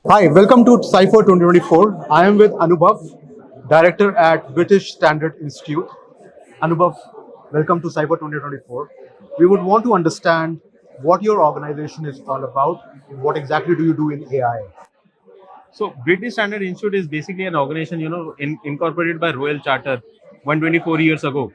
Hi, welcome to Cypher 2024. I am with Anubhav, Director at British Standard Institute. Anubhav, welcome to Cypher 2024. We would want to understand what your organization is all about. What exactly do you do in AI? So British Standard Institute is basically an organization, incorporated by Royal Charter 124 years ago.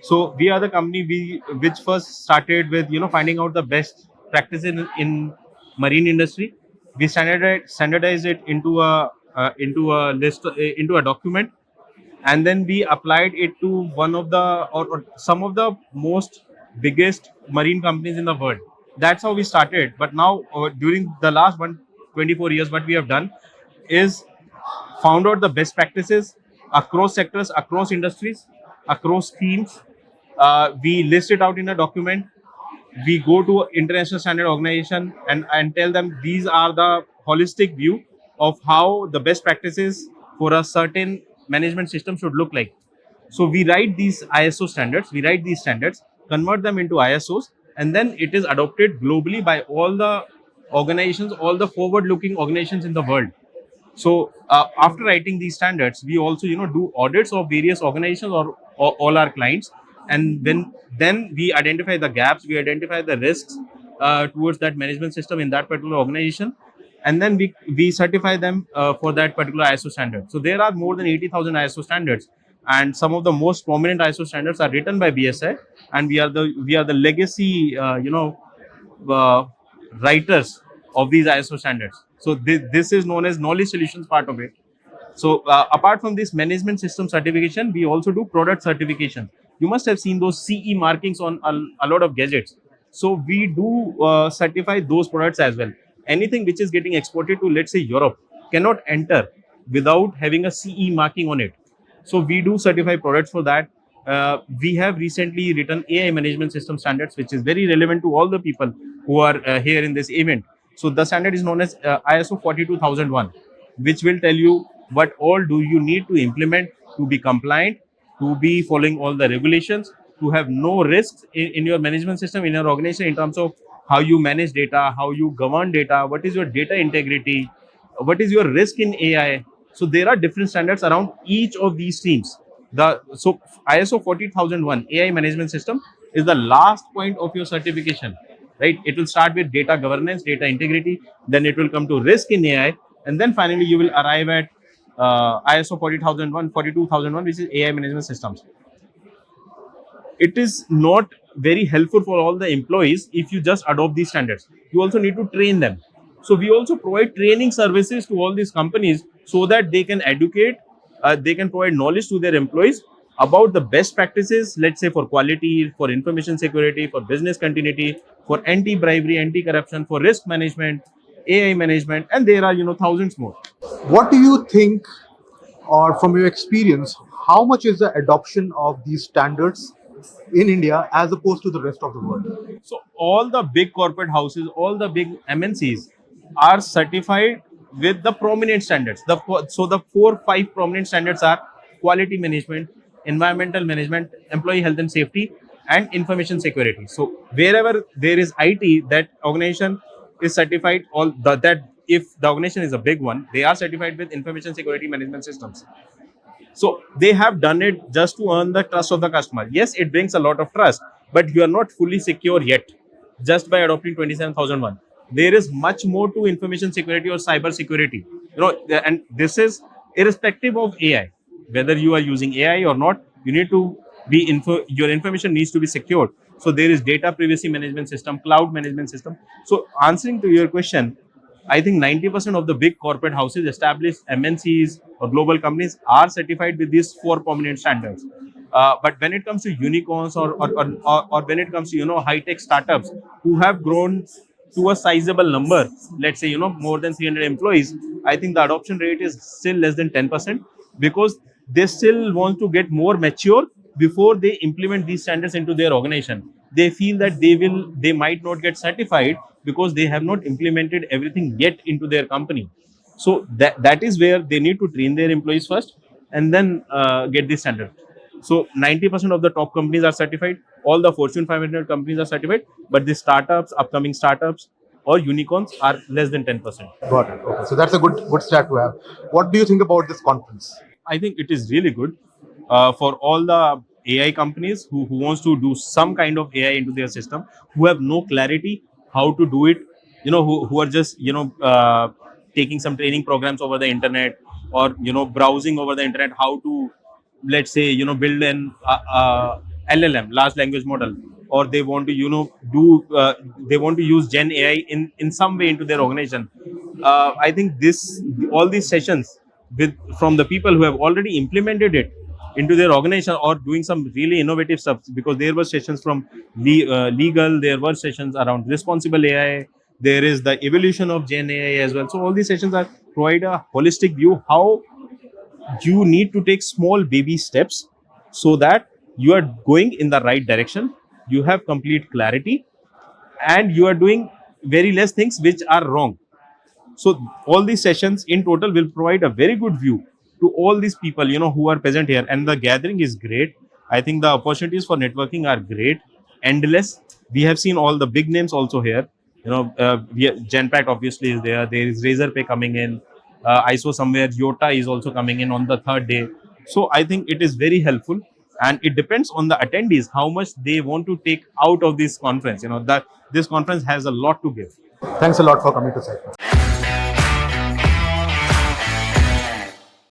So we are the company which first started with finding out the best practices in marine industry. We standardized it into a list, into a document, and then we applied it to one of the or some of the most biggest marine companies in the world. That's how we started. But now, during the last 124 years, what we have done is found out the best practices across sectors, across industries, across teams. We list it out in a document. We go to international standard organization and tell them these are the holistic view of how the best practices for a certain management system should look like. So we write these ISO standards, we write these standards, convert them into ISOs, and then it is adopted globally by all the organizations, all the forward-looking organizations in the world. So after writing these standards, we also do audits of various organizations or all our clients, and then we identify the gaps, we identify the risks towards that management system in that particular organization, and then we certify them for that particular ISO standard. So there are more than 80,000 ISO standards, and some of the most prominent ISO standards are written by BSI, and we are the legacy writers of these ISO standards. So this is known as knowledge solutions part of it. So apart from this management system certification, we also do product certification. You must have seen those CE markings on a lot of gadgets. So we do certify those products as well. Anything which is getting exported to, let's say, Europe cannot enter without having a CE marking on it. So we do certify products for that. We have recently written AI management system standards, which is very relevant to all the people who are here in this event. So the standard is known as ISO 42001, which will tell you what all do you need to implement to be compliant, to be following all the regulations, to have no risks in your management system, in your organization, in terms of how you manage data, how you govern data, what is your data integrity, what is your risk in AI. So there are different standards around each of these streams. So ISO 40001 AI management system is the last point of your certification, right? It will start with data governance, data integrity, then it will come to risk in AI, and then finally you will arrive at ISO 40001, 42001, which is AI management systems. It is not very helpful for all the employees if you just adopt these standards. You also need to train them. So we also provide training services to all these companies so that they can educate, they can provide knowledge to their employees about the best practices, let's say for quality, for information security, for business continuity, for anti-bribery, anti-corruption, for risk management, AI management, and there are thousands more. What do you think, or from your experience, how much is the adoption of these standards in India as opposed to the rest of the world? So all the big corporate houses, all the big MNCs are certified with the prominent standards. So the 4-5 prominent standards are quality management, environmental management, employee health and safety, and information security. So wherever there is IT, that organization is certified. That if the organization is a big one, they are certified with information security management systems. So they have done it just to earn the trust of the customer. Yes, it brings a lot of trust, but you are not fully secure yet just by adopting 27001. There is much more to information security or cyber security. And this is irrespective of AI. Whether you are using AI or not, you need to your information needs to be secured. So there is data privacy management system, cloud management system. So answering to your question, I think 90% of the big corporate houses, established MNCs or global companies, are certified with these 4 prominent standards. But when it comes to unicorns or when it comes to high-tech startups who have grown to a sizable number, let's say more than 300 employees, I think the adoption rate is still less than 10% because they still want to get more mature before they implement these standards into their organization. They feel that they might not get certified because they have not implemented everything yet into their company. So that is where they need to train their employees first and then get this standard. So 90% of the top companies are certified. all the Fortune 500 companies are certified, but the startups, upcoming startups or unicorns are less than 10%. Got it. Okay, so that's a good stat to have. What do you think about this conference? I think it is really good for all the AI companies who wants to do some kind of AI into their system, who have no clarity how to do it, who are just, taking some training programs over the internet, or, browsing over the internet, how to, let's say, build an LLM, large language model, or they want to, they want to use Gen AI in some way into their organization. I think all these sessions with from the people who have already implemented it into their organization or doing some really innovative stuff, because there were sessions from legal, there were sessions around responsible AI, there is the evolution of Gen AI as well. So all these sessions are provide a holistic view how you need to take small baby steps so that you are going in the right direction, you have complete clarity, and you are doing very less things which are wrong. So all these sessions in total will provide a very good view to all these people, who are present here, and the gathering is great. I think the opportunities for networking are great, endless. We have seen all the big names also here. Genpact obviously is there. There is Razorpay coming in. I saw somewhere Yota is also coming in on the third day. So I think it is very helpful, and it depends on the attendees how much they want to take out of this conference. That this conference has a lot to give. Thanks a lot for coming to Cypher.